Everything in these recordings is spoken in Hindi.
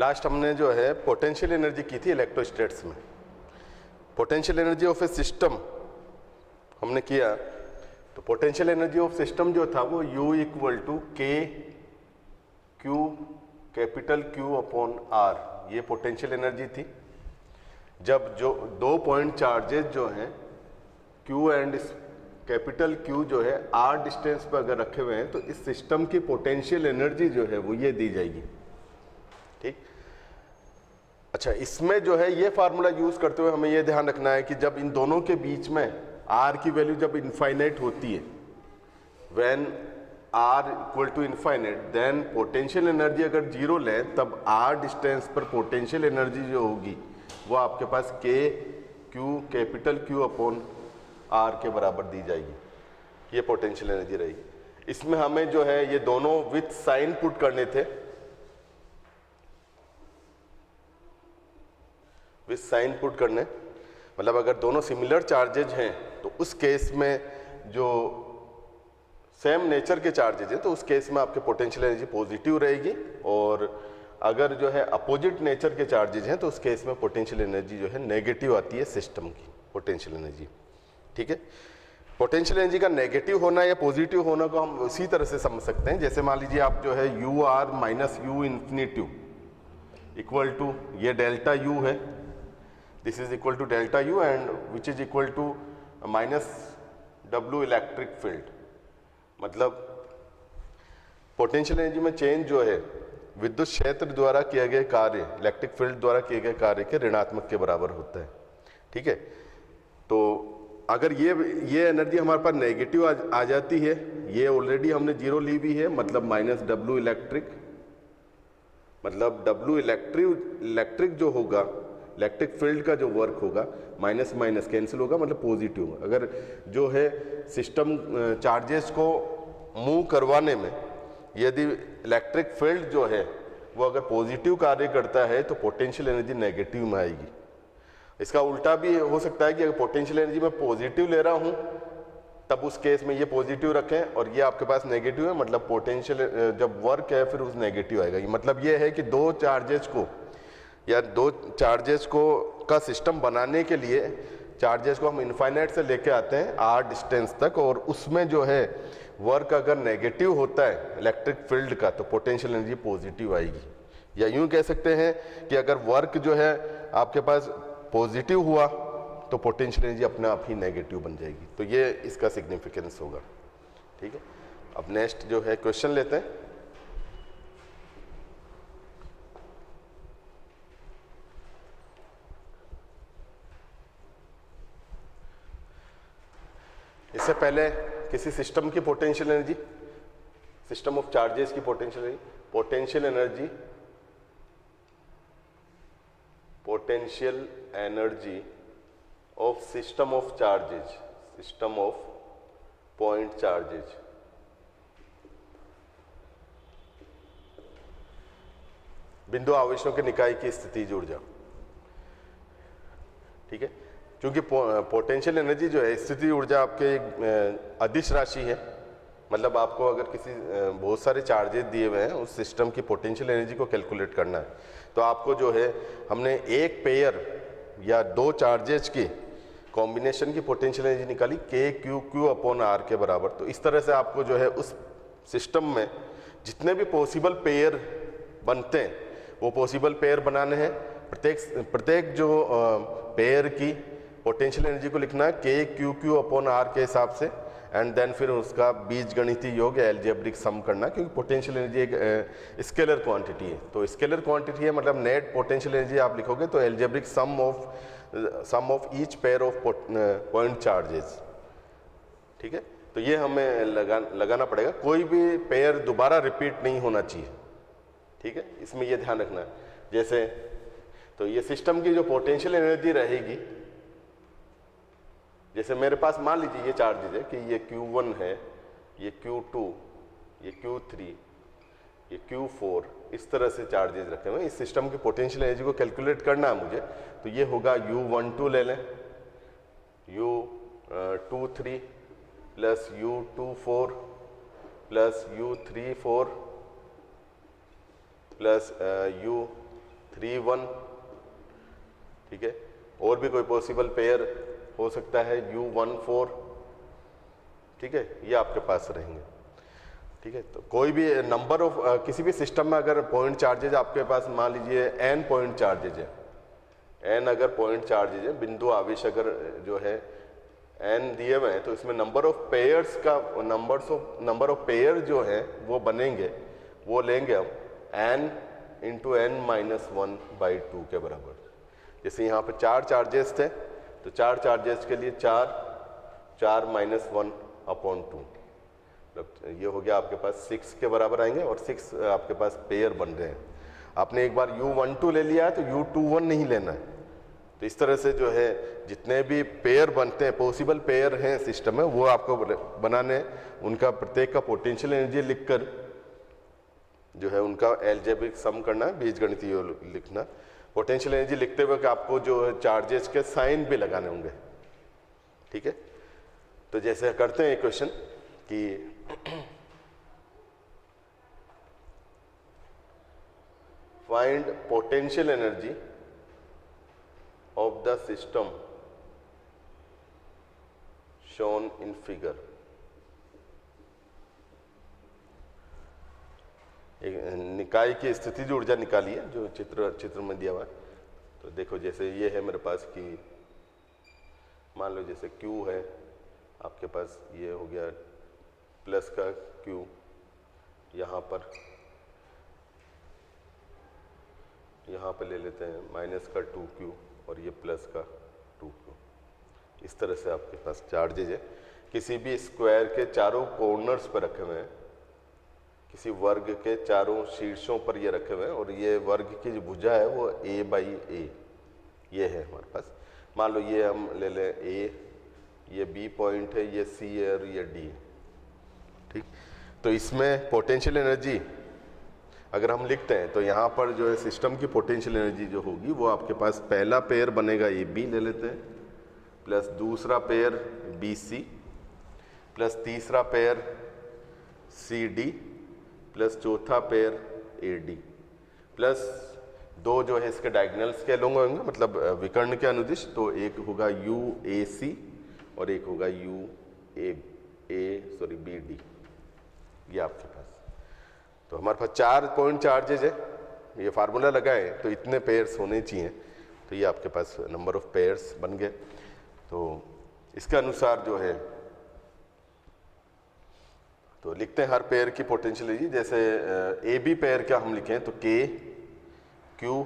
लास्ट हमने जो है पोटेंशियल एनर्जी की थी इलेक्ट्रोस्टैट्स में। Potential energy of A system हमने किया, तो पोटेंशियल एनर्जी ऑफ सिस्टम जो था वो U इक्वल टू के q capital Q upon R, ये पोटेंशियल एनर्जी थी। जब जो दो पॉइंट चार्जेस जो हैं Q एंड कैपिटल Q जो है R डिस्टेंस पर अगर रखे हुए हैं तो इस सिस्टम की पोटेंशियल एनर्जी जो है वो ये दी जाएगी। ठीक, अच्छा, इसमें जो है ये फार्मूला यूज करते हुए हमें ये ध्यान रखना है कि जब इन दोनों के बीच में R की वैल्यू जब इनफाइनाइट होती है, when R equal to infinite, then potential energy अगर जीरो लें तब R डिस्टेंस पर पोटेंशियल एनर्जी जो होगी वो आपके पास के q capital Q upon R के बराबर दी जाएगी। ये पोटेंशियल एनर्जी रहेगी। इसमें हमें जो है ये दोनों विथ साइन पुट करने थे, विथ साइन पुट करने, मतलब अगर दोनों सिमिलर चार्जेज हैं तो उस केस में जो सेम नेचर के चार्जेज हैं तो उस केस में आपके पोटेंशियल एनर्जी पॉजिटिव रहेगी, और अगर जो है अपोजिट नेचर के चार्जेज हैं तो उस केस में पोटेंशियल एनर्जी जो है नेगेटिव आती है सिस्टम की पोटेंशियल एनर्जी। ठीक है, पोटेंशियल एनर्जी का नेगेटिव होना या पॉजिटिव होना को हम उसी तरह से समझ सकते हैं। जैसे मान लीजिए आप जो है U R minus U infinitive equal to ये डेल्टा यू है, this is equal to delta U and which is equal to minus W electric field. मतलब पोटेंशियल एनर्जी में चेंज जो है विद्युत क्षेत्र द्वारा किए गए कार्य, इलेक्ट्रिक फील्ड द्वारा किए गए कार्य के ऋणात्मक के बराबर होता है। ठीक है, तो अगर ये एनर्जी हमारे पास नेगेटिव आ जाती है, ये ऑलरेडी हमने जीरो ली भी है, मतलब माइनस डब्ल्यू इलेक्ट्रिक, मतलब डब्ल्यू इलेक्ट्रिक जो होगा, इलेक्ट्रिक फील्ड का जो वर्क होगा, माइनस माइनस कैंसिल होगा, मतलब पॉजिटिव। अगर जो है सिस्टम चार्जेस को मूव करवाने में यदि इलेक्ट्रिक फील्ड जो है वो अगर पॉजिटिव कार्य करता है तो पोटेंशियल एनर्जी नेगेटिव में आएगी। इसका उल्टा भी हो सकता है कि अगर पोटेंशियल एनर्जी में पॉजिटिव ले रहा हूं तब उस केस में ये पॉजिटिव रखें और ये आपके पास नेगेटिव है, मतलब पोटेंशियल जब वर्क है फिर उस नेगेटिव आएगा। मतलब ये है कि दो चार्जेस को का सिस्टम बनाने के लिए चार्जेस को हम इनफाइनाइट से लेके आते हैं R डिस्टेंस तक, और उसमें जो है वर्क अगर नेगेटिव होता है इलेक्ट्रिक फील्ड का तो पोटेंशियल एनर्जी पॉजिटिव आएगी। या यूं कह सकते हैं कि अगर वर्क जो है आपके पास पॉजिटिव हुआ तो पोटेंशियल एनर्जी अपने आप ही नेगेटिव बन जाएगी। तो ये इसका सिग्निफिकेंस होगा। ठीक है, अब नेक्स्ट जो है क्वेश्चन लेते हैं। इससे पहले किसी सिस्टम की potential energy, system of charges की potential energy of system of charges, system of point charges. बिंदु आवेशों के निकाय की स्थितिज ऊर्जा। ठीक है, क्योंकि पोटेंशियल एनर्जी जो है स्थिति ऊर्जा आपके एक अदिश राशि है, मतलब आपको अगर किसी बहुत सारे चार्जेस दिए हुए हैं उस सिस्टम की पोटेंशियल एनर्जी को कैलकुलेट करना है, तो आपको जो है हमने एक पेयर या दो चार्जेस की कॉम्बिनेशन की पोटेंशियल एनर्जी निकाली के क्यू अपॉन आर के बराबर। तो इस तरह से आपको जो है उस सिस्टम में जितने भी पॉसिबल पेयर बनते हैं वो पॉसिबल पेयर बनाने हैं। प्रत्येक जो पेयर की पोटेंशियल एनर्जी को लिखना है के क्यू अपॉन आर के हिसाब से, एंड देन फिर उसका बीजगणितीय योग या एल्जेब्रिक सम करना, क्योंकि पोटेंशियल एनर्जी एक स्केलर क्वांटिटी है। तो स्केलर क्वांटिटी है मतलब नेट पोटेंशियल एनर्जी आप लिखोगे तो algebraic sum of each pair of point charges. ठीक है, तो ये हमें लगाना पड़ेगा, कोई भी पेयर दोबारा रिपीट नहीं होना चाहिए। ठीक है, इसमें ये ध्यान रखना है। जैसे तो ये सिस्टम की जो पोटेंशियल एनर्जी रहेगी, जैसे मेरे पास मान लीजिए ये चार्जेज है कि ये Q1 है, ये Q2, ये Q3, ये Q4, इस तरह से चार्जेज रखे हुए हैं। इस सिस्टम की पोटेंशियल एनर्जी को कैलकुलेट करना है मुझे, तो ये होगा U12 ले लें, U23 plus U24 plus U34 plus 3 1, ठीक है। और भी कोई पॉसिबल पेयर हो सकता है U1 4, ठीक है, ये आपके पास रहेंगे, ठीक है। तो कोई भी नंबर ऑफ किसी भी सिस्टम में अगर पॉइंट चार्जेज आपके पास मान लीजिए n पॉइंट चार्जेज है, n अगर पॉइंट चार्जेज है, बिंदु आवेश अगर जो है n दिए हुए हैं, तो इसमें नंबर ऑफ पेयर्स का नंबर ऑफ पेयर जो है वो बनेंगे, वो लेंगे हम n इंटू n-1/2 के बराबर। जैसे यहाँ पे 4 चार्जेस थे, तो 4 चार्जेस के लिए 4 -1/2, ये हो गया आपके पास 6 के बराबर आएंगे, और 6 आपके पास पेयर बन रहे हैं। आपने एक बार U12 ले लिया है तो U21 नहीं लेना है। तो इस तरह से जो है जितने भी पेयर बनते हैं, पॉसिबल पेयर हैं सिस्टम में, वो आपको बनाने, उनका प्रत्येक का पोटेंशियल एनर्जी लिखकर जो है उनका एल्जेब्रिक सम करना है, बीजगणितीय लिखना। पोटेंशियल एनर्जी लिखते हुए आपको जो है चार्जेस के साइन भी लगाने होंगे, ठीक है। तो जैसे करते हैं क्वेश्चन कि find potential energy of the system shown in figure. निकाय की स्थितिज ऊर्जा निकाली है जो चित्र में दिया हुआ है। तो देखो जैसे ये है मेरे पास कि मान लो जैसे Q है आपके पास, ये हो गया प्लस का Q, यहाँ पर ले लेते हैं माइनस का 2Q, और ये प्लस का 2Q। इस तरह से आपके पास चार्जेज है, किसी भी स्क्वायर के चारों कॉर्नर्स पर रखे हुए हैं, किसी वर्ग के चारों शीर्षों पर ये रखे हुए हैं, और ये वर्ग की जो भुजा है वो A/A ये है हमारे पास। मान लो ये हम ले लें A, ये B पॉइंट है, ये C है और ये D है, ठीक। तो इसमें पोटेंशियल एनर्जी अगर हम लिखते हैं तो यहाँ पर जो है सिस्टम की पोटेंशियल एनर्जी जो होगी वो आपके पास पहला पेयर बनेगा AB ले लेते हैं, प्लस दूसरा पेयर BC, प्लस तीसरा पेयर CD, प्लस चौथा पेयर AD, प्लस 2 जो है इसके डायगोनल्स के लॉन्ग होंगे, मतलब विकर्ण के अनुदिश। तो एक होगा UAC और एक होगा BD, ये आपके पास। तो हमारे पास 4 पॉइंट चार्जेज है, ये फार्मूला लगाए तो इतने पेयर्स होने चाहिए, तो ये आपके पास नंबर ऑफ पेयर्स बन गए। तो इसके अनुसार जो है तो लिखते हैं हर पेयर की पोटेंशियल एनर्जी। जैसे AB पेयर का हम लिखें तो Q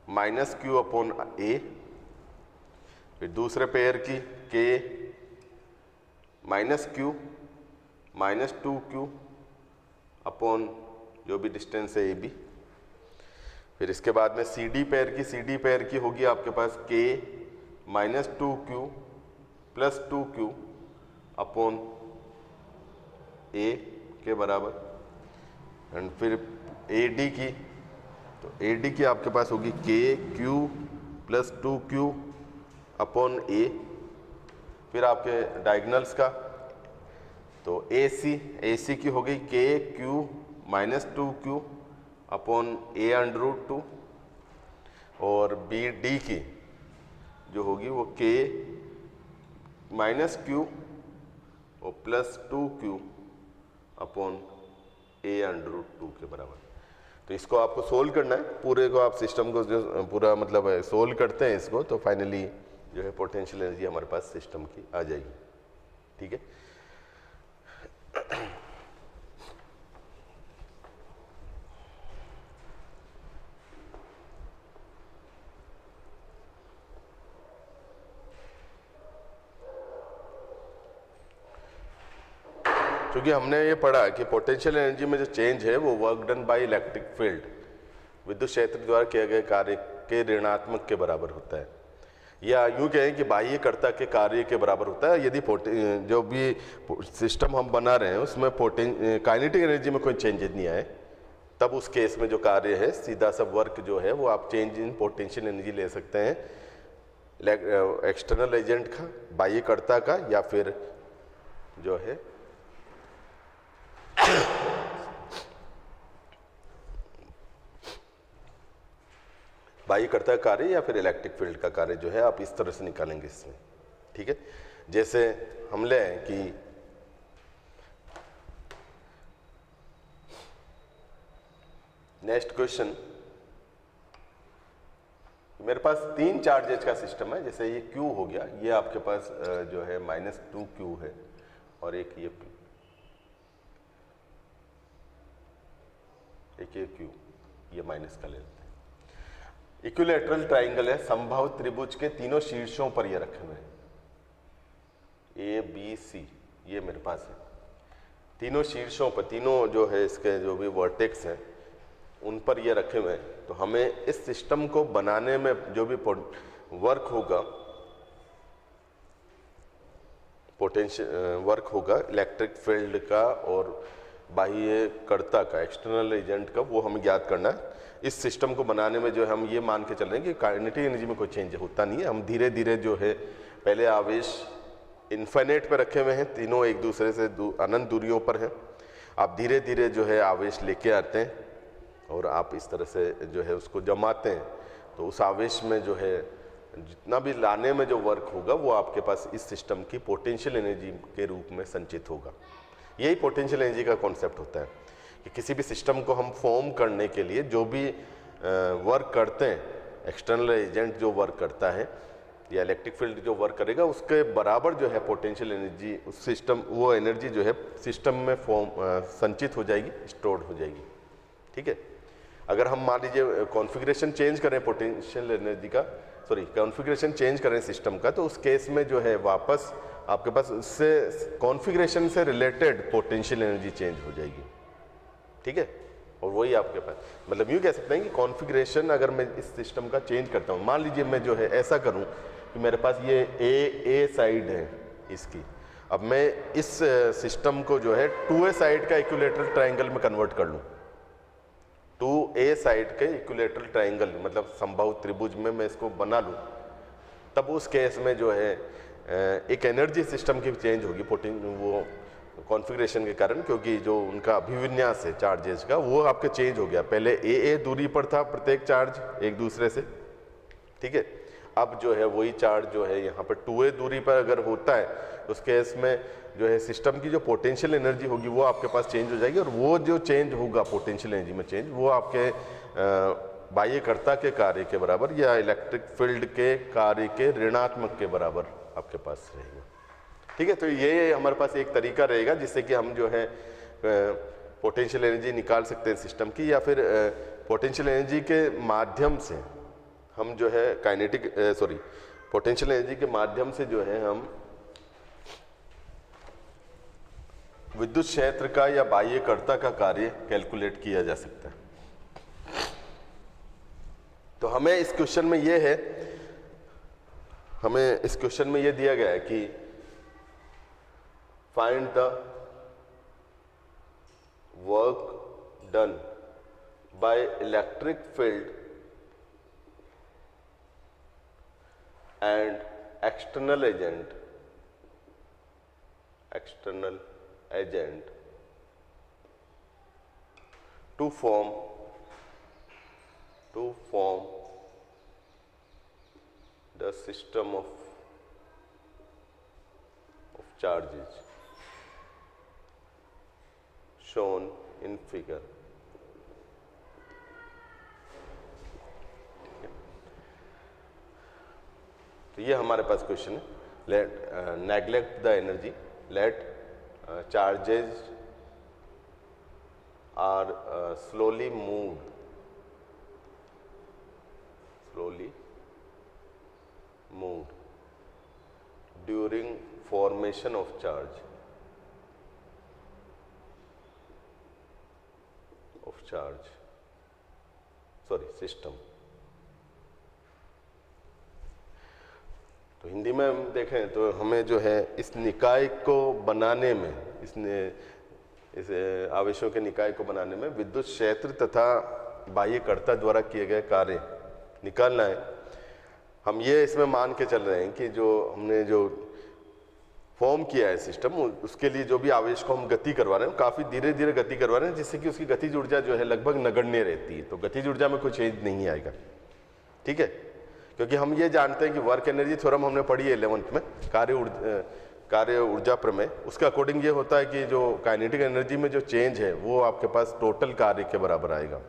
minus Q upon A, फिर दूसरे पेयर की K minus Q minus 2Q upon जो भी डिस्टेंस है AB। फिर इसके बाद में CD पेयर की होगी आपके पास K minus 2Q plus 2Q upon A के बराबर। एंड फिर AD की, तो AD की आपके पास होगी KQ plus 2Q upon A। फिर आपके डायगोनल्स का, तो AC की हो गई KQ minus 2Q upon A√2, और BD की जो होगी वो K माइनस Q और प्लस 2Q अपॉन A√2 के बराबर। तो इसको आपको सोल्व करना है, पूरे को आप सिस्टम को जो पूरा मतलब सोल्व करते हैं इसको, तो फाइनली जो है पोटेंशियल एनर्जी हमारे पास सिस्टम की आ जाएगी, ठीक है। क्योंकि हमने ये पढ़ा कि पोटेंशियल एनर्जी में जो चेंज है वो work done by electric field, विद्युत क्षेत्र द्वारा किए गए कार्य के ऋणात्मक के बराबर होता है, या यूँ कहें कि बाह्यकर्ता के कार्य के बराबर होता है। यदि जो भी सिस्टम हम बना रहे हैं उसमें काइनेटिक एनर्जी में कोई चेंजेस नहीं आए, तब उस केस में जो कार्य है सीधा सा वर्क जो है वो आप चेंज इन पोटेंशियल एनर्जी ले सकते हैं, एक्सटर्नल एजेंट का, बाह्यकर्ता का, या फिर जो है बाह्यकर्ता कार्य या फिर इलेक्ट्रिक फील्ड का कार्य जो है आप इस तरह से निकालेंगे इसमें। ठीक है, जैसे हम लें कि नेक्स्ट क्वेश्चन, मेरे पास 3 चार्जेज का सिस्टम है, जैसे ये Q हो गया, ये आपके पास जो है -2Q है, और एक ये Q, ये माइनस का ले लेते हैं। इक्विलैटरल ट्राइंगल है, समबाहु त्रिभुज के तीनों शीर्षों पर ये रखे हुए हैं, ABC, ये मेरे पास है, तीनों शीर्षों पर, तीनों जो है इसके जो भी वर्टेक्स हैं उन पर ये रखे हुए हैं। तो हमें इस सिस्टम को बनाने में जो भी वर्क होगा, पोटेंशियल वर्क होगा इलेक्ट्रिक फील्ड का और बाह्यकर्ता का, एक्सटर्नल एजेंट का, वो हमें ज्ञात करना है। इस सिस्टम को बनाने में जो है हम ये मान के चल रहे हैं कि काइनेटिक एनर्जी में कोई चेंज होता नहीं है। हम धीरे धीरे जो है, पहले आवेश इन्फिनिट पे रखे हुए हैं, तीनों एक दूसरे से अनंत दूरियों पर हैं। आप धीरे धीरे जो है आवेश लेके आते हैं और आप इस तरह से जो है उसको जमाते हैं, तो उस आवेश में जो है जितना भी लाने में जो वर्क होगा वो आपके पास इस सिस्टम की पोटेंशियल एनर्जी के रूप में संचित होगा। यही पोटेंशियल एनर्जी का कॉन्सेप्ट होता है कि किसी भी सिस्टम को हम फॉर्म करने के लिए जो भी वर्क करते हैं, एक्सटर्नल एजेंट जो वर्क करता है या इलेक्ट्रिक फील्ड जो वर्क करेगा, उसके बराबर जो है पोटेंशियल एनर्जी, उस सिस्टम, वो एनर्जी जो है सिस्टम में संचित हो जाएगी, स्टोर्ड हो जाएगी। ठीक है, अगर हम मान लीजिए कॉन्फ़िगरेशन चेंज करें पोटेंशियल एनर्जी का, कॉन्फ़िगरेशन चेंज करें सिस्टम का, तो उस केस में जो है वापस आपके पास उससे कॉन्फ़िगरेशन से रिलेटेड पोटेंशियल एनर्जी चेंज हो जाएगी। ठीक है, और वही आपके पास, मतलब यूँ कह सकते हैं कि कॉन्फ़िगरेशन अगर मैं इस सिस्टम का चेंज करता हूँ, मान लीजिए मैं जो है ऐसा करूँ कि मेरे पास ये ए साइड है इसकी, अब मैं इस सिस्टम को जो है 2A साइड का इक्विलैटरल ट्राइंगल में कन्वर्ट कर लूँ, 2A साइड के इक्विलैटरल ट्राइंगल, मतलब समबाहु त्रिभुज में मैं इसको बना लूँ, तब उस केस में जो है एक एनर्जी सिस्टम की चेंज होगी वो कॉन्फ़िगरेशन के कारण, क्योंकि जो उनका अभिविन्यास है चार्जेस का वो आपके चेंज हो गया। पहले ए दूरी पर था प्रत्येक चार्ज एक दूसरे से, ठीक है, अब जो है वही चार्ज जो है यहाँ पर 2A दूरी पर अगर होता है, उस केस में जो है सिस्टम की जो पोटेंशियल एनर्जी होगी वो आपके पास चेंज हो जाएगी, और वो जो चेंज होगा पोटेंशियल एनर्जी में चेंज, वो आपके बाह्यकर्ता के कार्य के बराबर या इलेक्ट्रिक फील्ड के कार्य के ऋणात्मक के बराबर आपके पास रहेगा। ठीक है, तो ये हमारे पास एक तरीका रहेगा जिससे कि हम जो है पोटेंशियल एनर्जी निकाल सकते हैं सिस्टम की, या फिर पोटेंशियल एनर्जी के माध्यम से हम जो है पोटेंशियल एनर्जी के माध्यम से जो है हम विद्युत क्षेत्र का या बाह्यकर्ता का कार्य कैलकुलेट किया जा सकता है। तो हमें इस क्वेश्चन में ये है, हमें इस क्वेश्चन में ये दिया गया है कि find the work done by electric field and external agent to form the system of charges shown in figure. तो ये हमारे पास क्वेश्चन है, let neglect the energy, let charges are slowly moved during formation of system. तो हिंदी में हम देखें तो हमें जो है इस निकाय को बनाने में, इस आवेशों के निकाय को बनाने में विद्युत क्षेत्र तथा बाह्यकर्ता द्वारा किए गए कार्य निकालना है। हम ये इसमें मान के चल रहे हैं कि जो हमने जो फॉर्म किया है सिस्टम, उसके लिए जो भी आवेश को हम गति करवा रहे हैं, काफ़ी धीरे धीरे गति करवा रहे हैं, जिससे कि उसकी गतिज ऊर्जा जो है लगभग नगण्य रहती है। तो गतिज ऊर्जा में कोई चेंज नहीं आएगा, ठीक है, क्योंकि हम ये जानते हैं कि वर्क एनर्जी थ्योरम हमने पढ़ी है 11th में, कार्य ऊर्जा प्रमेय, उसका अकॉर्डिंग ये होता है कि जो काइनेटिक एनर्जी में जो चेंज है वो आपके पास टोटल कार्य के बराबर आएगा।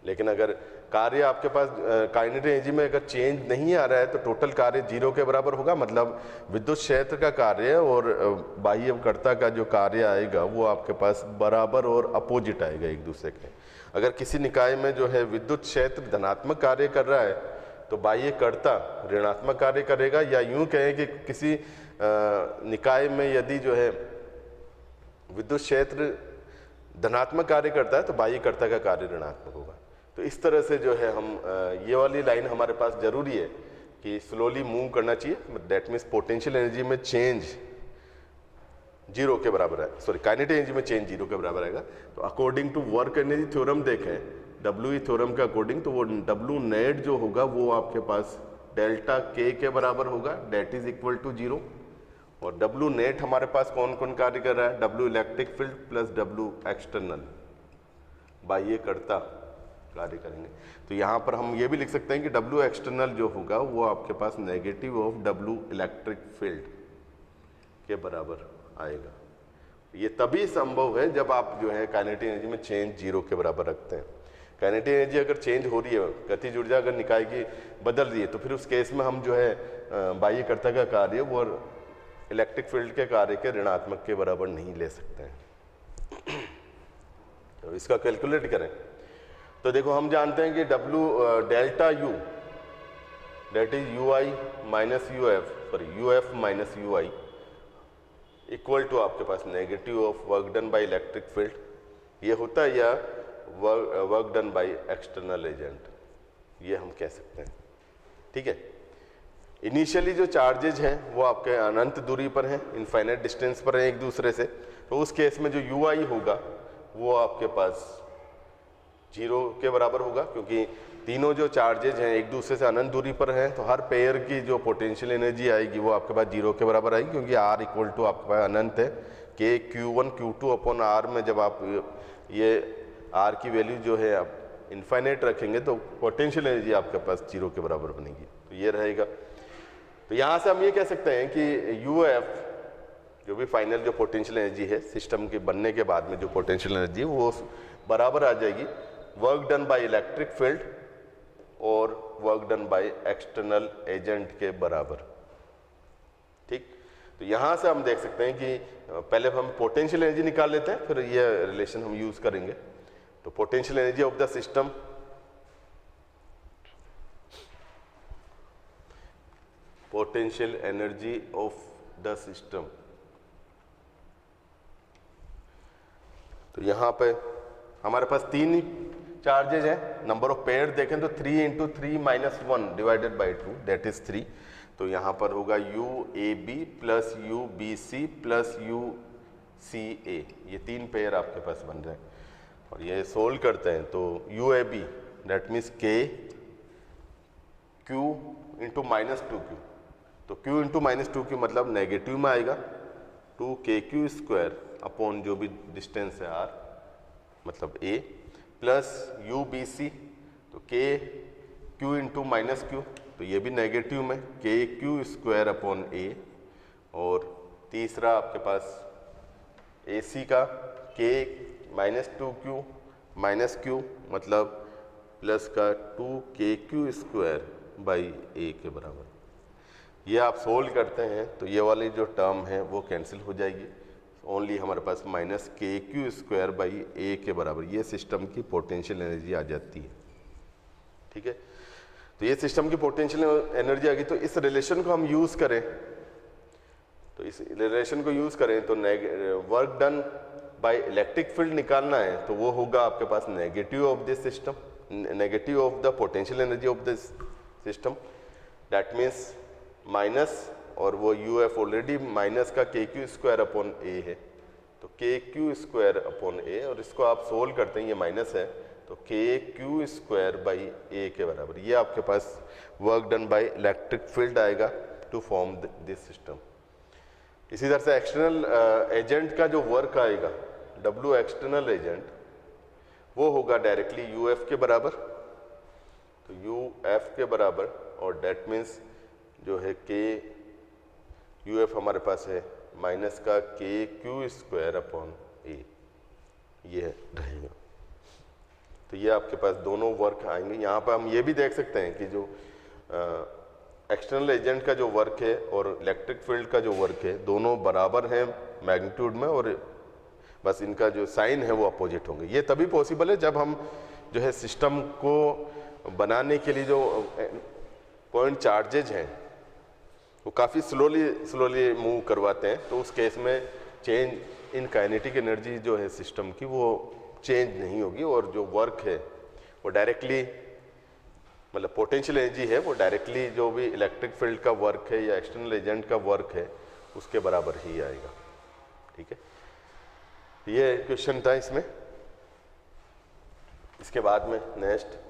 लेकिन अगर कार्य आपके पास काइनेटिक एनर्जी में अगर चेंज नहीं आ रहा है तो टोटल कार्य 0 के बराबर होगा, मतलब विद्युत क्षेत्र का कार्य और बाह्यकर्ता का जो कार्य आएगा वो आपके पास बराबर और अपोजिट आएगा एक दूसरे के। अगर किसी निकाय में जो है विद्युत क्षेत्र धनात्मक कार्य कर रहा है तो बाह्यकर्ता ऋणात्मक कार्य करेगा, या यूं कहें कि किसी निकाय में यदि जो है विद्युत क्षेत्र धनात्मक कार्य करता है तो बाह्यकर्ता का कार्य ऋणात्मक होगा। तो इस तरह से जो है हम ये वाली लाइन हमारे पास जरूरी है कि स्लोली मूव करना चाहिए, दैट मीन्स पोटेंशियल एनर्जी में चेंज 0 के बराबर है, सॉरी काइनेटिक एनर्जी में चेंज 0 के बराबर आएगा। तो according to work energy theorem देखें, डब्ल्यू थ्योरम के अकॉर्डिंग, तो वो डब्ल्यू नेट जो होगा वो आपके पास डेल्टा के बराबर होगा, डेट इज इक्वल टू 0। और डब्ल्यू नेट हमारे पास कौन कौन कार्य कर रहा है, W electric field plus W external बाह्यकर्ता कार्य करेंगे। तो यहाँ पर हम ये भी लिख सकते हैं कि डब्ल्यू एक्सटर्नल जो होगा वो आपके पास negative of W electric field के बराबर आएगा। ये तभी संभव है जब आप जो है काइनेटिक एनर्जी में चेंज 0 के बराबर रखते हैं। काइनेटिक एनर्जी अगर चेंज हो रही है, गतिज ऊर्जा अगर निकाय की बदल रही है, तो फिर उस केस में हम जो है बाह्यकर्ता का कार्य वो इलेक्ट्रिक फील्ड के कार्य के ऋणात्मक के बराबर नहीं ले सकते हैं। तो इसका कैलकुलेट करें तो देखो हम जानते हैं कि W delta U that is U I minus U F, sorry U F minus U I equal to आपके पास negative of work done by electric field, ये होता है, या work done by external agent, ये हम कह सकते हैं। ठीक है, इनिशियली जो चार्जेज हैं वो आपके अनंत दूरी पर हैं, इनफाइनाइट डिस्टेंस पर हैं एक दूसरे से, तो उस केस में जो यू आई होगा वो आपके पास 0 के बराबर होगा, क्योंकि तीनों जो चार्जेज हैं एक दूसरे से अनंत दूरी पर हैं, तो हर पेयर की जो पोटेंशियल एनर्जी आएगी वो आपके पास 0 के बराबर आएगी, क्योंकि r इक्वल टू आपके पास अनंत है। k q1 q2 upon r में जब आप ये r की वैल्यू जो है आप इनफाइनाइट रखेंगे तो पोटेंशियल एनर्जी आपके पास 0 के बराबर बनेगी, तो ये रहेगा। तो यहाँ से हम ये कह सकते हैं कि UF जो भी फाइनल जो पोटेंशियल एनर्जी है सिस्टम के बनने के बाद में जो पोटेंशियल एनर्जी है वो बराबर आ जाएगी work done by electric field और work done by external agent के बराबर। ठीक, तो यहां से हम देख सकते हैं कि पहले हम पोटेंशियल एनर्जी निकाल लेते हैं, फिर ये रिलेशन हम यूज करेंगे। तो potential energy of the system, potential energy of the system, तो यहां पे हमारे पास 3 चार्जेज हैं, नंबर ऑफ पेयर देखें तो 3 × 3 - 1 डिवाइडेड बाई 2 दैट इज 3। तो यहाँ पर होगा UAB plus UBC plus UCA, ये 3 पेयर आपके पास बन रहे हैं। और ये सोल्व करते हैं तो UAB that means K Q × -2Q, तो Q × -2Q मतलब नेगेटिव में आएगा, 2KQ² अपॉन जो भी डिस्टेंस है R मतलब A, प्लस UBC तो KQ × -Q, तो ये भी नेगेटिव में KQ² अपॉन A, और तीसरा आपके पास AC का K -2Q -Q मतलब प्लस का 2KQ² बाई A के बराबर। ये आप सोल्व करते हैं तो ये वाली जो टर्म है वो कैंसिल हो जाएगी, ओनली हमारे पास -KQ² बाई A के बराबर ये सिस्टम की पोटेंशियल एनर्जी आ जाती है। ठीक है, तो ये सिस्टम की पोटेंशियल एनर्जी आ गई। तो इस रिलेशन को हम यूज करें, तो इस रिलेशन को यूज करें तो work done by electric field निकालना है तो वो होगा आपके पास negative of this system, negative of the potential energy of this system, that means minus, और वो UF ऑलरेडी माइनस का KQ² अपॉन A है, तो KQ² अपॉन A, और इसको आप सोल्व करते हैं, ये माइनस है तो KQ² बाई A के बराबर, ये आपके पास work done by electric field आएगा टू फॉर्म दिस सिस्टम। इसी तरह से एक्सटर्नल एजेंट का जो वर्क आएगा W एक्सटर्नल एजेंट वो होगा डायरेक्टली UF के बराबर, तो यू एफ के बराबर, और डेट मीन्स जो है के यू एफ हमारे पास है माइनस का के क्यू स्क्वायर अपॉन ए, ये रहेगा। तो ये आपके पास दोनों वर्क आएंगे। यहाँ पर हम ये भी देख सकते हैं कि जो एक्सटर्नल एजेंट का जो वर्क है और इलेक्ट्रिक फील्ड का जो वर्क है दोनों बराबर हैं मैग्नीट्यूड में, और बस इनका जो साइन है वो अपोजिट होंगे। ये तभी पॉसिबल है जब हम जो है सिस्टम को बनाने के लिए जो पॉइंट चार्जेज हैं वो काफ़ी स्लोली मूव करवाते हैं, तो उस केस में चेंज इन काइनेटिक एनर्जी जो है सिस्टम की वो चेंज नहीं होगी, और जो वर्क है वो डायरेक्टली, मतलब पोटेंशियल एनर्जी है वो डायरेक्टली जो भी इलेक्ट्रिक फील्ड का वर्क है या एक्सटर्नल एजेंट का वर्क है उसके बराबर ही आएगा। ठीक है, ये क्वेश्चन था इसमें। इसके बाद में नेक्स्ट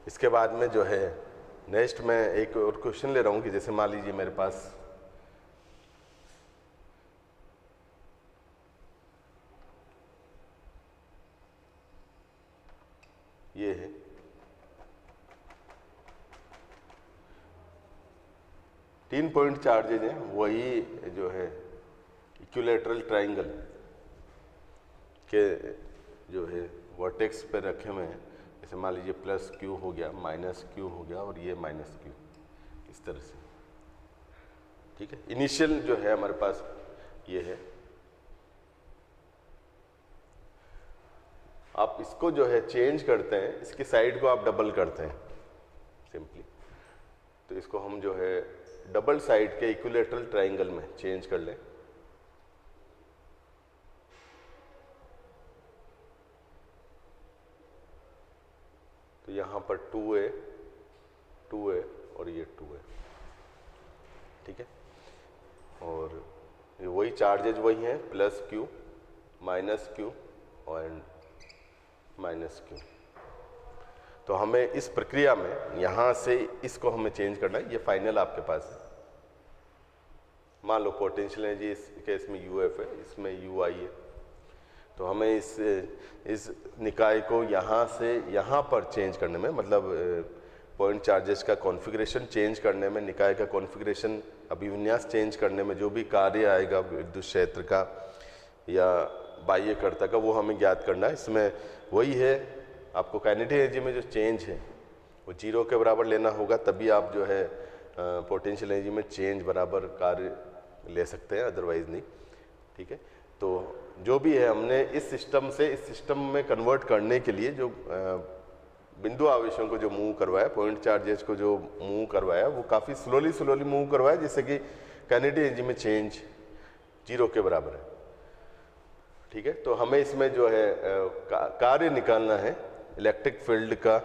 इसके बाद में जो है नेक्स्ट मैं एक और क्वेश्चन ले रहा हूँ कि जैसे मान लीजिए मेरे पास ये है, तीन पॉइंट चार्जेज हैं, वही जो है इक्विलैटरल ट्रायंगल के जो है वर्टेक्स पे रखे हुए हैं। जैसे मान लीजिए प्लस क्यू हो गया, माइनस क्यू हो गया, और ये माइनस क्यू, इस तरह से। ठीक है, इनिशियल जो है हमारे पास ये है। आप इसको जो है चेंज करते हैं, इसकी साइड को आप डबल करते हैं सिंपली, तो इसको हम जो है डबल साइड के इक्विलैटरल ट्रायंगल में चेंज कर लें। तो यहाँ पर 2a और ये 2a, ठीक है, और ये वही चार्जेज वही हैं, प्लस क्यू, माइनस क्यू और माइनस क्यू। तो हमें इस प्रक्रिया में यहाँ से इसको हमें चेंज करना है। ये फाइनल आपके पास है। मान लो पोटेंशियल एनर्जी इस केस में यू एफ है, इसमें यू आई है, तो हमें इस निकाय को यहाँ से यहाँ पर चेंज करने में, मतलब पॉइंट चार्जेस का कॉन्फ़िगरेशन चेंज करने में, निकाय का कॉन्फ़िगरेशन अभिविन्यास चेंज करने में जो भी कार्य आएगा विद्युत क्षेत्र का या बाह्यकर्ता का, वो हमें ज्ञात करना है। इसमें वही है, आपको काइनेटिक एनर्जी में जो चेंज है वो 0 के बराबर लेना होगा, तभी आप जो है पोटेंशियल एनर्जी में चेंज बराबर कार्य ले सकते हैं, अदरवाइज नहीं। ठीक है, तो जो भी है हमने इस सिस्टम से इस सिस्टम में कन्वर्ट करने के लिए जो बिंदु आवेशों को जो मूव करवाया, पॉइंट चार्जेस को जो मूव करवाया, वो काफ़ी स्लोली मूव करवाया, जिससे कि काइनेटिक एनर्जी में चेंज 0 के बराबर है। ठीक है, तो हमें इसमें जो है कार्य निकालना है इलेक्ट्रिक फील्ड का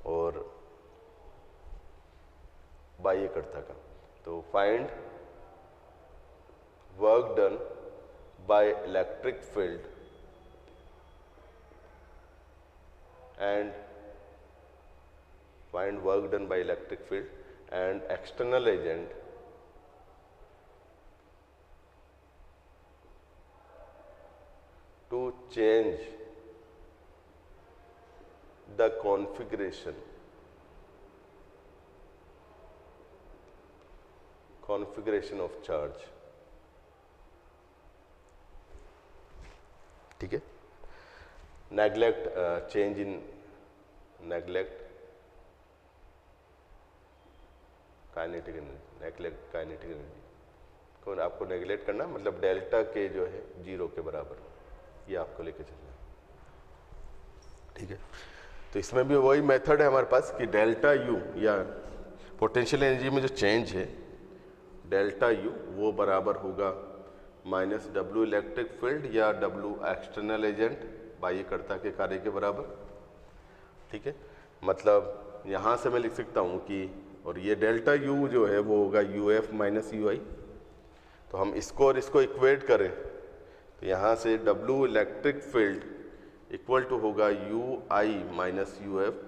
और बाह्यकर्ता का। तो find work done by electric field and find work done by electric field and external agent to change the configuration of charge। ठीक है, neglect change in neglect kinetic energy को आपको नेगलेक्ट करना, मतलब डेल्टा के जो है 0 के बराबर, ये आपको लेके चलना है। ठीक है, तो इसमें भी वही मेथड है हमारे पास कि डेल्टा यू या पोटेंशियल एनर्जी में जो चेंज है डेल्टा यू वो बराबर होगा माइनस डब्ल्यू इलेक्ट्रिक फील्ड या डब्ल्यू एक्सटर्नल एजेंट बाह्यकर्ता के कार्य के बराबर। ठीक है, मतलब यहाँ से मैं लिख सकता हूँ कि और ये डेल्टा यू जो है वो होगा यू एफ माइनस यू आई। तो हम इसको और इसको इक्वेट करें तो यहाँ से W electric field equal to होगा U I minus U F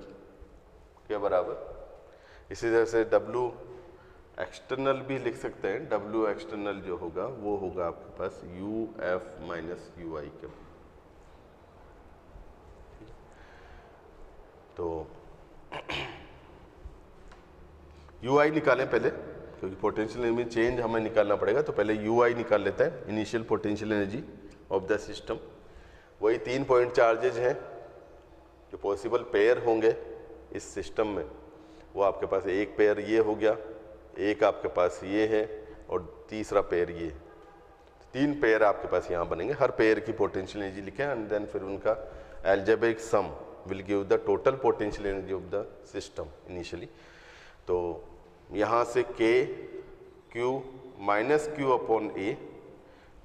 के बराबर। इसी तरह से डब्ल्यू एक्सटर्नल भी लिख सकते हैं, डब्ल्यू एक्सटर्नल जो होगा वो होगा आपके पास यू एफ माइनस यू आई के। तो यू आई निकालें पहले, क्योंकि पोटेंशियल एनर्जी चेंज हमें निकालना पड़ेगा। तो पहले यू आई निकाल लेते हैं, initial potential energy of the system. वही 3 पॉइंट चार्जेज हैं जो पॉसिबल पेयर होंगे इस सिस्टम में। वो आपके पास एक पेयर ये हो गया, एक आपके पास ये है और तीसरा पेयर ये। 3 पेयर आपके पास यहाँ बनेंगे। हर पेयर की पोटेंशियल एनर्जी लिखें एंड देन फिर उनका algebraic sum will give the total potential energy of the system initially. तो यहाँ से के क्यू माइनस क्यू अपॉन ए,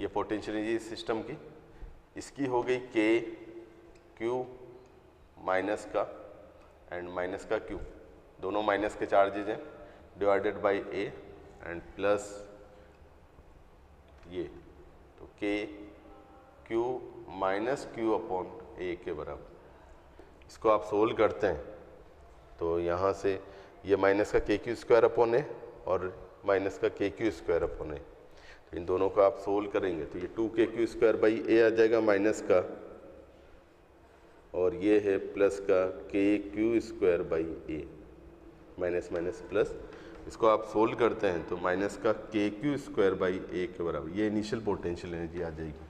ये पोटेंशियल एनर्जी सिस्टम की, इसकी हो गई के क्यू माइनस का एंड माइनस का क्यू, दोनों माइनस के चार्जेज हैं, divided by A and plus ये। तो के क्यू माइनस क्यू अपॉन ए के बराबर। इसको आप सोल्व करते हैं तो यहाँ से ये माइनस का के क्यू स्क्वायर अपॉन ए और माइनस का के क्यू स्क्वायर अपॉन ए, तो इन दोनों को आप सोल्व करेंगे तो ये 2 क्यू स्क्वायर बाई ए आ जाएगा माइनस का, और ये है प्लस का k q square by A, minus minus plus. इसको आप सोल्व करते हैं तो माइनस का के क्यू स्क्वायर बाई ए के बराबर, ये इनिशियल पोटेंशियल एनर्जी आ जाएगी।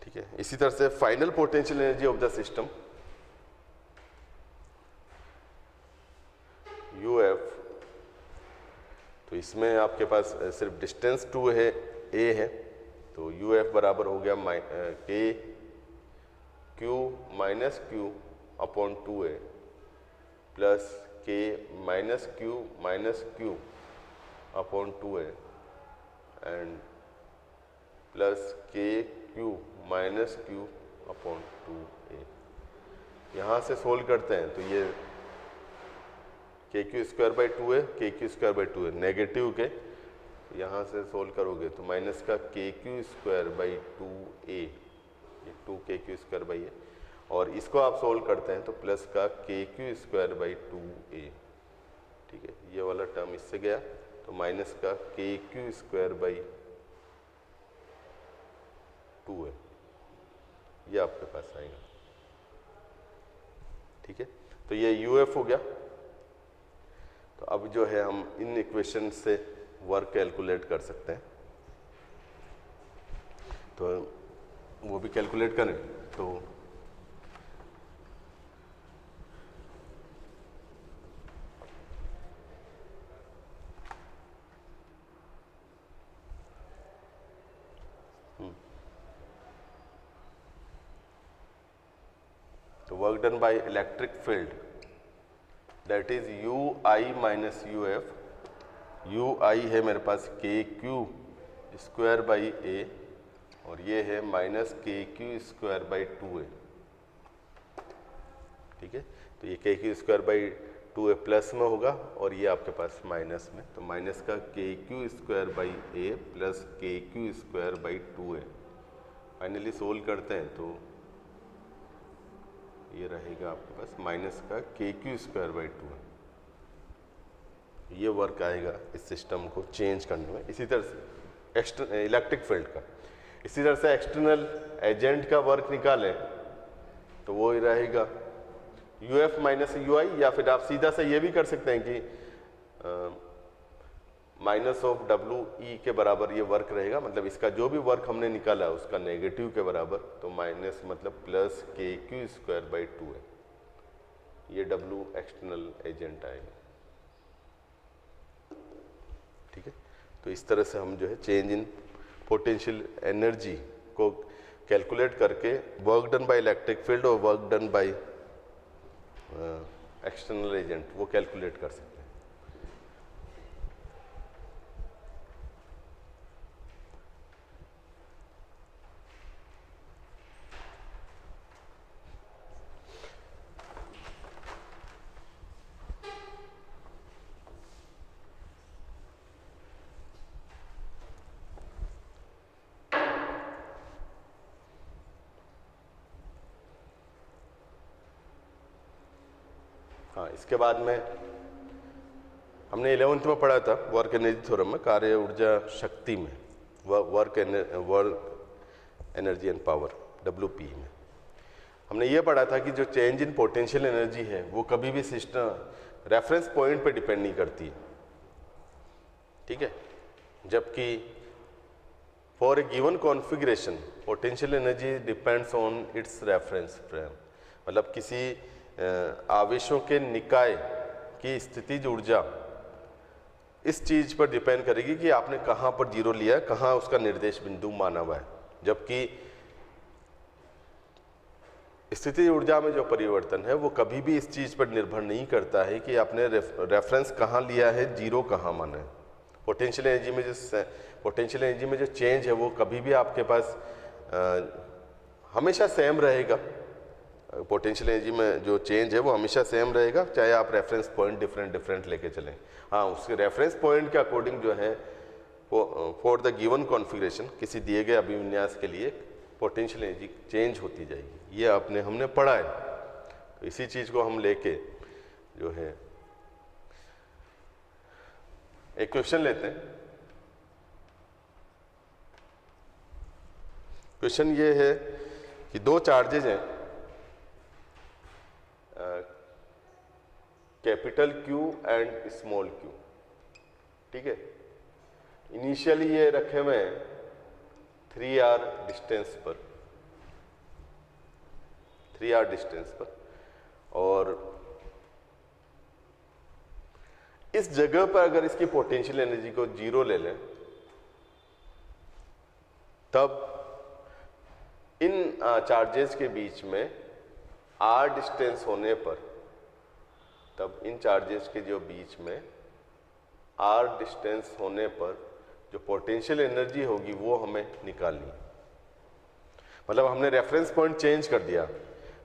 ठीक है, इसी तरह से final potential energy of the system U F, तो इसमें आपके पास सिर्फ डिस्टेंस 2 है, ए है, तो यू एफ बराबर हो गया k q minus q upon 2a plus k minus q upon 2a and plus k q minus q upon 2a। यहाँ से सोल्व करते हैं तो ये के क्यू स्क्वायर बाई 2a, के q square by 2a negative के, तो यहाँ से सोल्व करोगे तो माइनस का k q square by 2a, ये 2 के क्यू स्क्वायर बाई है, और इसको आप सोल्व करते हैं तो प्लस का k q square by 2a। ठीक है, ये वाला टर्म इससे गया तो माइनस का k q square by 2a, ये आपके पास आएगा। ठीक है, तो ये यू एफ हो गया। तो अब जो है हम इन इक्वेशन से वर्क कैलकुलेट कर सकते हैं, तो वो भी कैलकुलेट करें। तो work done by electric field that is U I minus U F. U I है मेरे पास के क्यू स्क्वायर बाई ए और ये है माइनस के क्यू स्क्वायर बाई 2a। ठीक है, तो ये के q square by 2a plus में होगा और ये आपके पास माइनस में, तो माइनस का k q square by a plus k q square by 2a। Finally solve करते हैं तो ये रहेगा आपके पास माइनस का k q square by 2a। ये वर्क आएगा इस सिस्टम को चेंज करने में। इसी तरह से इलेक्ट्रिक फील्ड का, इसी तरह से एक्सटर्नल एजेंट का वर्क निकालें तो वो ही रहेगा यू एफ माइनस यू आई, या फिर आप सीधा से ये भी कर सकते हैं कि माइनस ऑफ डब्ल्यू ई के बराबर ये वर्क रहेगा, मतलब इसका जो भी वर्क हमने निकाला उसका नेगेटिव के बराबर, तो माइनस मतलब plus k q square by 2a, ये डब्ल्यू एक्सटर्नल एजेंट आएगा। ठीक है, तो इस तरह से हम जो है चेंज इन पोटेंशियल एनर्जी को कैलकुलेट करके work done by electric field और work done by external agent वो कैलकुलेट कर सकते हैं। हाँ, इसके बाद में हमने 11th में पढ़ा था वर्क एनर्जी थ्योरम में, कार्य ऊर्जा शक्ति में, work energy and power WP में हमने ये पढ़ा था कि जो चेंज इन पोटेंशियल एनर्जी है वो कभी भी सिस्टम रेफरेंस पॉइंट पे डिपेंड नहीं करती, ठीक है। जबकि for a given configuration potential energy depends on it's reference frame, मतलब किसी आवेशों के निकाय की स्थितिज ऊर्जा इस चीज पर डिपेंड करेगी कि आपने कहाँ पर जीरो लिया, कहाँ उसका निर्देश बिंदु माना हुआ है। जबकि स्थिति ऊर्जा में जो परिवर्तन है वो कभी भी इस चीज पर निर्भर नहीं करता है कि आपने रेफरेंस कहाँ लिया है, जीरो कहाँ माना है। पोटेंशियल एनर्जी में जो चेंज है वो कभी भी आपके पास हमेशा सेम रहेगा। पोटेंशियल एनर्जी में जो चेंज है वो हमेशा सेम रहेगा, चाहे आप रेफरेंस पॉइंट डिफरेंट लेके चलें। हाँ, उसके रेफरेंस पॉइंट के अकॉर्डिंग जो है फॉर द गिवन कॉन्फ़िगरेशन, किसी दिए गए अभिविन्यास के लिए पोटेंशियल एनर्जी चेंज होती जाएगी। ये हमने पढ़ा है। तो इसी चीज़ को हम लेके जो है एक क्वेश्चन लेते हैं। क्वेश्चन ये है कि दो चार्जेज हैं, capital Q and small q, ठीक है। इनिशियली ये रखे हुए हैं 3r डिस्टेंस पर, 3r डिस्टेंस पर, और इस जगह पर अगर इसकी पोटेंशियल एनर्जी को जीरो ले लें तब इन चार्जेस के बीच में r डिस्टेंस होने पर, तब इन चार्जेस के जो बीच में r डिस्टेंस होने पर जो पोटेंशियल एनर्जी होगी वो हमें निकालनी। मतलब हमने रेफरेंस पॉइंट चेंज कर दिया।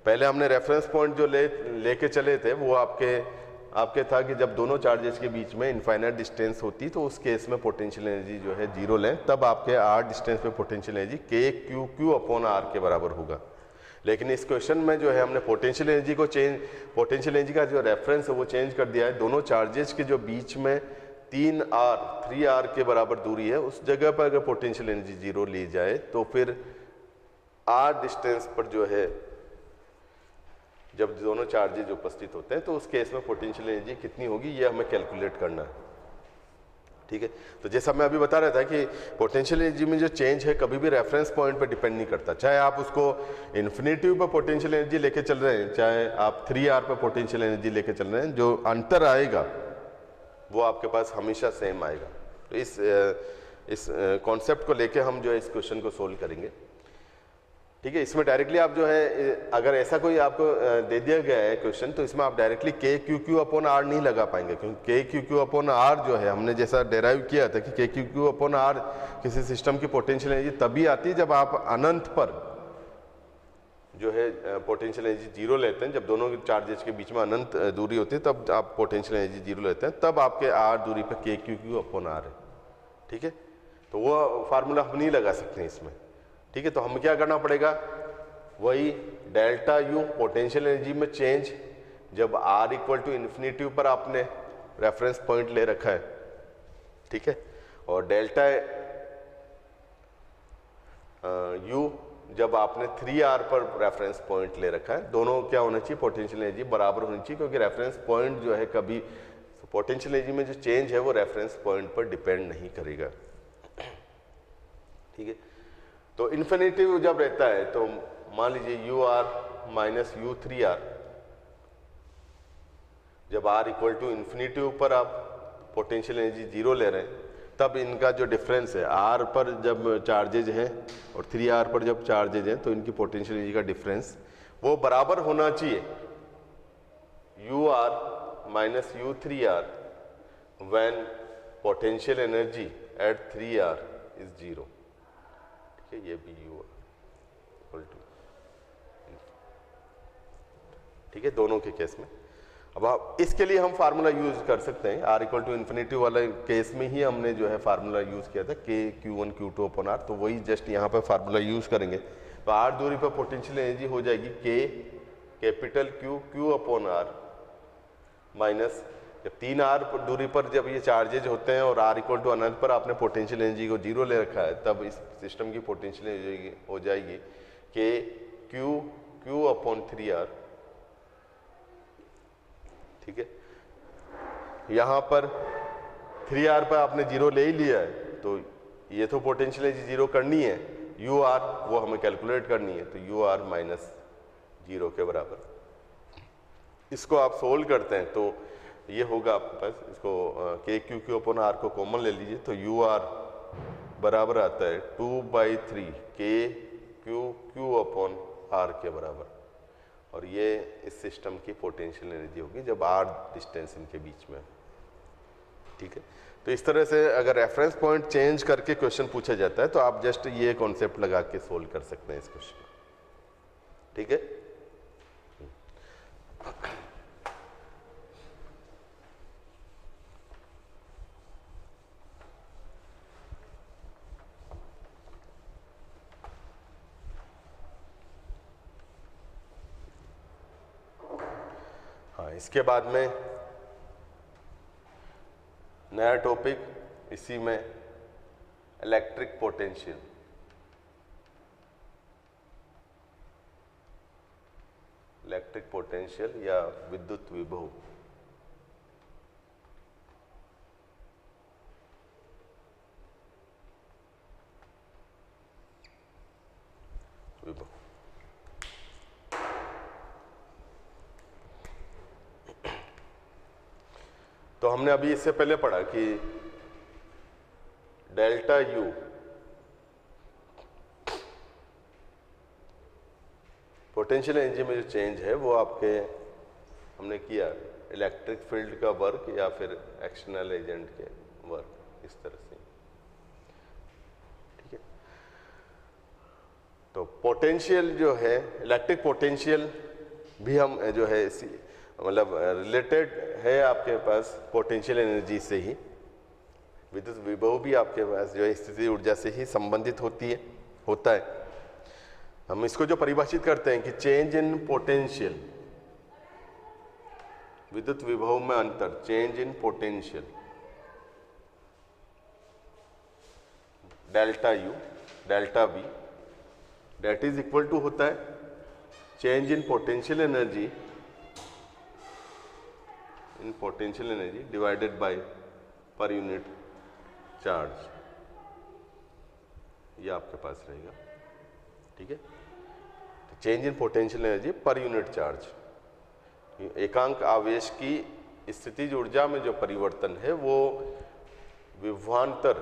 पहले हमने रेफरेंस पॉइंट जो लेके चले थे वो आपके था कि जब दोनों चार्जेस के बीच में इनफाइनाइट डिस्टेंस होती तो उस केस में पोटेंशियल एनर्जी जो है जीरो लें, तब आपके r डिस्टेंस पे पोटेंशियल एनर्जी KQ/R के बराबर होगा। लेकिन इस क्वेश्चन में जो है हमने पोटेंशियल एनर्जी का जो रेफरेंस है वो चेंज कर दिया है। दोनों चार्जेस के जो बीच में 3r के बराबर दूरी है, उस जगह पर अगर पोटेंशियल एनर्जी जीरो ली जाए तो फिर r डिस्टेंस पर जो है जब दोनों चार्जेज उपस्थित होते हैं तो उस केस में पोटेंशियल एनर्जी कितनी होगी ये हमें कैलकुलेट करना है, ठीक है। तो जैसा मैं अभी बता रहा था कि पोटेंशियल एनर्जी में जो चेंज है कभी भी रेफरेंस पॉइंट पर डिपेंड नहीं करता। चाहे आप उसको इन्फिनिटी पर पोटेंशियल एनर्जी लेके चल रहे हैं, चाहे आप 3r पर पोटेंशियल एनर्जी लेके चल रहे हैं, जो अंतर आएगा वो आपके पास हमेशा सेम आएगा। तो इस कॉन्सेप्ट को लेके हम जो है इस क्वेश्चन को सोल्व करेंगे, ठीक है। इसमें डायरेक्टली आप जो है अगर ऐसा कोई आपको दे दिया गया है क्वेश्चन तो इसमें आप डायरेक्टली KQQ/R नहीं लगा पाएंगे, क्योंकि KQQ/R जो है हमने जैसा डेराइव किया था कि KQQ/R किसी सिस्टम की पोटेंशियल एनर्जी तभी आती है जब आप अनंत पर जो है पोटेंशियल एनर्जी जीरो लेते हैं। जब दोनों चार्जेस के बीच में अनंत दूरी होती है तब आप पोटेंशियल एनर्जी जीरो लेते हैं, तब आपके r दूरी पर KQQ/R है, ठीक है। तो वो फार्मूला हम नहीं लगा सकते इसमें, ठीक है। तो हमें क्या करना पड़ेगा, वही डेल्टा U पोटेंशियल एनर्जी में चेंज जब r = इन्फिनिटी पर आपने रेफरेंस पॉइंट ले रखा है, ठीक है, और डेल्टा U जब आपने 3r पर रेफरेंस पॉइंट ले रखा है, दोनों क्या होना चाहिए, पोटेंशियल एनर्जी बराबर होनी चाहिए, क्योंकि रेफरेंस पॉइंट जो है कभी पोटेंशियल एनर्जी में जो चेंज है वो रेफरेंस पॉइंट पर डिपेंड नहीं करेगा, ठीक है। तो इन्फिनिटी जब रहता है तो मान लीजिए UR माइनस U3R, जब R = इन्फिनिटी पर आप पोटेंशियल एनर्जी जीरो ले रहे हैं तब इनका जो डिफरेंस है R पर जब चार्जेज हैं और 3R पर जब चार्जेज हैं तो इनकी पोटेंशियल एनर्जी का डिफरेंस वो बराबर होना चाहिए UR minus U3R when potential energy at 3R is zero, ठीक है। ये भी U = ठीक है दोनों के केस में। अब आप इसके लिए हम फार्मूला यूज कर सकते हैं, R = इन्फिनिटी वाले केस में ही हमने जो है फार्मूला यूज किया था KQ1Q2/R, तो वही जस्ट यहाँ पर फार्मूला यूज करेंगे। तो R दूरी पर पोटेंशियल एनर्जी हो जाएगी K capital Q Q/R minus जब 3r दूरी पर जब ये चार्जेज होते हैं और r इक्वल टू अनंत पर आपने पोटेंशियल एनर्जी को 0 ले रखा है, तब इस सिस्टम की पोटेंशियल एनर्जी हो जाएगी कि q अपॉन 3r। ठीक है, यहाँ पर 3r पर आपने 0 ले ही लिया है, तो ये तो पोटेंशियल एनर्जी 0 करनी है, ur वो हमें कैलकुलेट करनी है, तो ur माइनस 0 के बराबर। इसको आप सोल्व करते हैं तो ये होगा आपके पास, इसको के क्यू अपॉन आर को कॉमन ले लीजिए, तो यू आर बराबर आता है 2/3 के क्यू अपॉन आर के बराबर। और ये इस सिस्टम की पोटेंशियल एनर्जी होगी जब आर डिस्टेंस इनके बीच में। ठीक है, तो इस तरह से अगर रेफरेंस पॉइंट चेंज करके क्वेश्चन पूछा जाता है तो आप जस्ट ये कॉन्सेप्ट लगा के सोल्व कर सकते हैं इस क्वेश्चन को। ठीक है, हाँ, इसके बाद में नया टॉपिक इसी में इलेक्ट्रिक पोटेंशियल। इलेक्ट्रिक पोटेंशियल या विद्युत विभव। तो हमने अभी इससे पहले पढ़ा कि डेल्टा यू पोटेंशियल एनर्जी में जो चेंज है वो आपके हमने किया इलेक्ट्रिक फील्ड का वर्क या फिर एक्सटर्नल एजेंट के वर्क, इस तरह से। ठीक है, तो पोटेंशियल जो है, इलेक्ट्रिक पोटेंशियल भी हम जो है इसी मतलब रिलेटेड है आपके पास पोटेंशियल एनर्जी से ही। विद्युत विभव भी आपके पास जो है स्थितिज ऊर्जा से ही संबंधित होता है। हम इसको जो परिभाषित करते हैं कि चेंज इन पोटेंशियल, विद्युत विभव में अंतर, change in potential delta U delta V that is equal to होता है change in potential energy divided by per unit charge, ये आपके पास रहेगा। ठीक है, तो change in potential energy per unit charge, एकांक आवेश की स्थितिज ऊर्जा में जो परिवर्तन है वो विभवांतर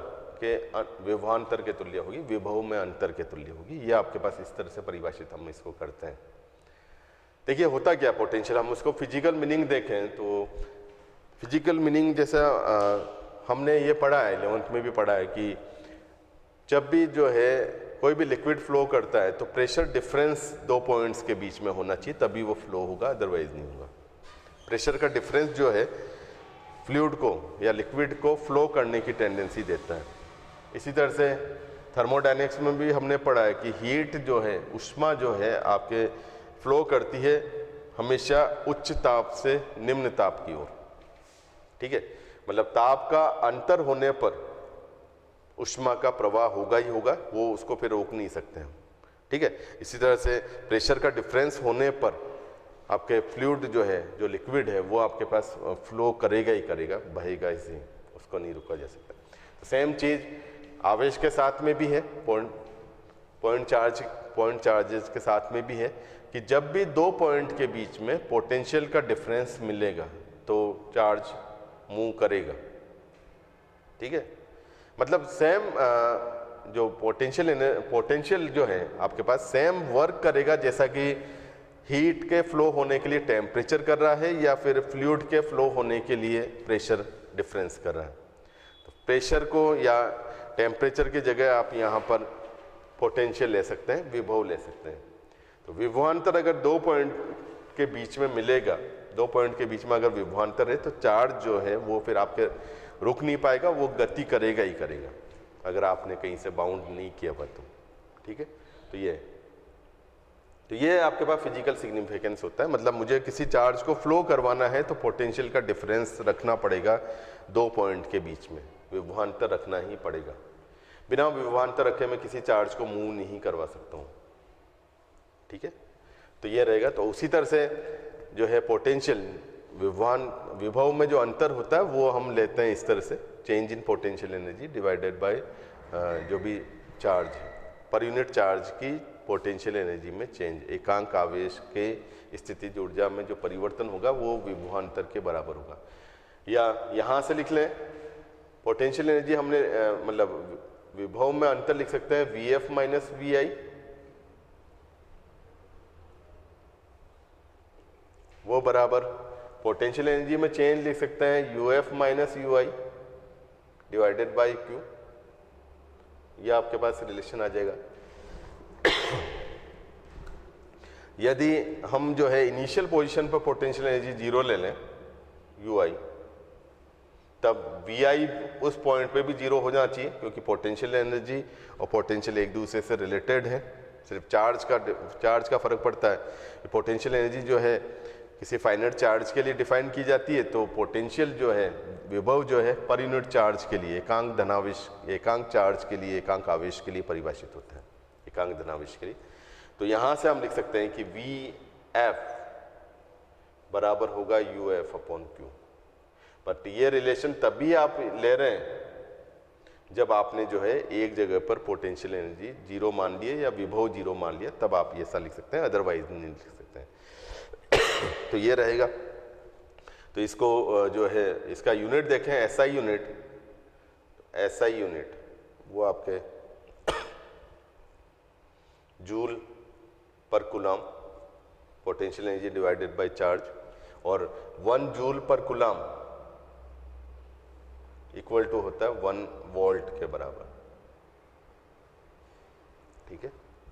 के तुल्य होगी, विभव में अंतर के तुल्य होगी। ये आपके पास इस तरह से परिभाषित हम इसको करते हैं। देखिए होता क्या पोटेंशियल, हम उसको फिजिकल मीनिंग देखें तो फिजिकल मीनिंग जैसा हमने ये पढ़ा है, 11th में भी पढ़ा है कि जब भी जो है कोई भी लिक्विड फ्लो करता है तो प्रेशर डिफरेंस 2 पॉइंट्स के बीच में होना चाहिए, तभी वो फ्लो होगा, अदरवाइज नहीं होगा। प्रेशर का डिफरेंस जो है फ्लूइड को या लिक्विड को फ्लो करने की टेंडेंसी देता है। इसी तरह से थर्मोडायनेमिक्स में भी हमने पढ़ा है कि हीट जो है, ऊष्मा जो है आपके फ्लो करती है हमेशा उच्च ताप से निम्न ताप की ओर। ठीक है, मतलब ताप का अंतर होने पर ऊष्मा का प्रवाह होगा ही होगा, वो उसको फिर रोक नहीं सकते हम। ठीक है, इसी तरह से प्रेशर का डिफरेंस होने पर आपके फ्लूइड जो है, जो लिक्विड है, वो आपके पास फ्लो करेगा ही करेगा, बहेगा ही, उसको नहीं रोका जा सकता। तो सेम चीज आवेश के साथ में भी है, पॉइंट चार्जेस के साथ में भी है कि जब भी 2 पॉइंट के बीच में पोटेंशियल का डिफरेंस मिलेगा तो चार्ज मूव करेगा। ठीक है, मतलब सेम जो पोटेंशियल जो है आपके पास सेम वर्क करेगा जैसा कि हीट के फ्लो होने के लिए टेम्परेचर कर रहा है या फिर फ्लूइड के फ्लो होने के लिए प्रेशर डिफरेंस कर रहा है। तो प्रेशर को या टेम्परेचर की जगह आप यहाँ पर पोटेंशियल ले सकते हैं, विभव ले सकते हैं। तो विभवांतर अगर 2 पॉइंट के बीच में मिलेगा, 2 पॉइंट के बीच में अगर विभवांतर है तो चार्ज जो है वो फिर आपके रुक नहीं पाएगा, वो गति करेगा ही करेगा, अगर आपने कहीं से बाउंड नहीं किया हुआ तो। ठीक है, तो ये तो ये आपके पास फिजिकल सिग्निफिकेंस होता है, मतलब मुझे किसी चार्ज को फ्लो करवाना है तो पोटेंशियल का डिफरेंस रखना पड़ेगा दो पॉइंट के बीच में, विभवांतर रखना ही पड़ेगा। बिना विभवांतर रखे मैं किसी चार्ज को मूव नहीं करवा सकता हूँ, ठीक है। तो ये रहेगा। तो उसी तरह से जो है पोटेंशियल विभव में जो अंतर होता है वो हम लेते हैं इस तरह से, change in potential energy divided bye जो भी चार्ज है, पर यूनिट चार्ज की पोटेंशियल एनर्जी में चेंज, एकांक आवेश के स्थितिज ऊर्जा में जो परिवर्तन होगा वो विभवांतर के बराबर होगा। या यहाँ से लिख लें पोटेंशियल एनर्जी हमने मतलब विभव में अंतर लिख सकते हैं VF माइनस VI, वो बराबर पोटेंशियल एनर्जी में चेंज लिख सकते हैं UF minus UI divided by Q। ये आपके पास रिलेशन आ जाएगा। यदि हम जो है इनिशियल पोजीशन पर पोटेंशियल एनर्जी 0 ले लें UI, तब VI उस पॉइंट पे भी 0 हो जाना चाहिए, क्योंकि पोटेंशियल एनर्जी और पोटेंशियल एक दूसरे से रिलेटेड है, सिर्फ चार्ज का फर्क पड़ता है। पोटेंशियल एनर्जी जो है किसी फाइनाइट चार्ज के लिए डिफाइन की जाती है, तो पोटेंशियल जो है विभव जो है पर यूनिट चार्ज के लिए एकांक धनावेश, एकांक चार्ज के लिए, एकांक आवेश के लिए परिभाषित होता है, एकांक धनावेश के लिए। तो यहाँ से हम लिख सकते हैं कि VF बराबर होगा UF अपॉन Q। बट ये रिलेशन तभी आप ले रहे हैं जब आपने जो है एक जगह पर पोटेंशियल एनर्जी 0 मान लिए या विभव 0 मान लिया, तब आप ये ऐसा लिख सकते हैं, अदरवाइज नहीं लिख सकते हैं। तो ये रहेगा। तो इसको जो है इसका यूनिट देखें SI यूनिट, SI यूनिट वो आपके जूल पर coulomb potential energy divided by charge, और 1 जूल पर कूलम इक्वल टू होता है 1 वोल्ट के बराबर, ठीक है।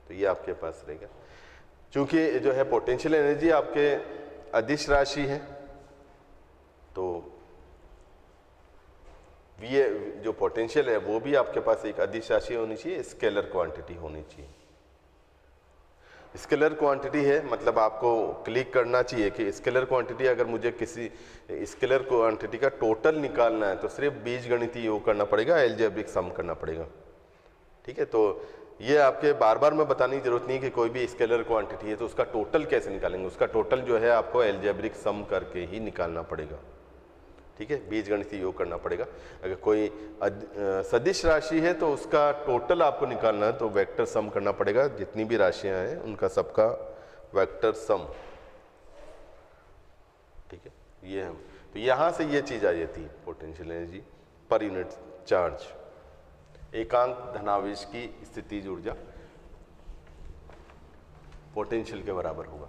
तो ये आपके पास रहेगा। चूंकि जो है पोटेंशियल एनर्जी आपके अदिश राशि है, तो ये जो पोटेंशियल है वो भी आपके पास एक अदिश राशि होनी चाहिए, स्केलर क्वांटिटी होनी चाहिए। स्केलर क्वांटिटी है मतलब आपको क्लिक करना चाहिए कि स्केलर क्वांटिटी, अगर मुझे किसी स्केलर क्वांटिटी का टोटल निकालना है तो सिर्फ बीजगणितीय योग करना पड़ेगा, अलजेब्रिक सम करना पड़ेगा, ठीक है। तो ये आपके बार बार मैं बताने की जरूरत नहीं कि कोई भी स्केलर क्वांटिटी है तो उसका टोटल कैसे निकालेंगे, उसका टोटल जो है आपको अलजेब्रिक सम करके ही निकालना पड़ेगा, ठीक है, बीजगणितीय योग करना पड़ेगा। अगर कोई सदिश राशि है तो उसका टोटल आपको निकालना है तो वेक्टर सम करना पड़ेगा, जितनी भी राशियां हैं उनका सबका वेक्टर सम, ठीक है। ये हम तो यहाँ से ये चीज़ आ जाती है potential energy per unit charge, एकांक धनावेश की स्थितिज ऊर्जा पोटेंशियल के बराबर होगा।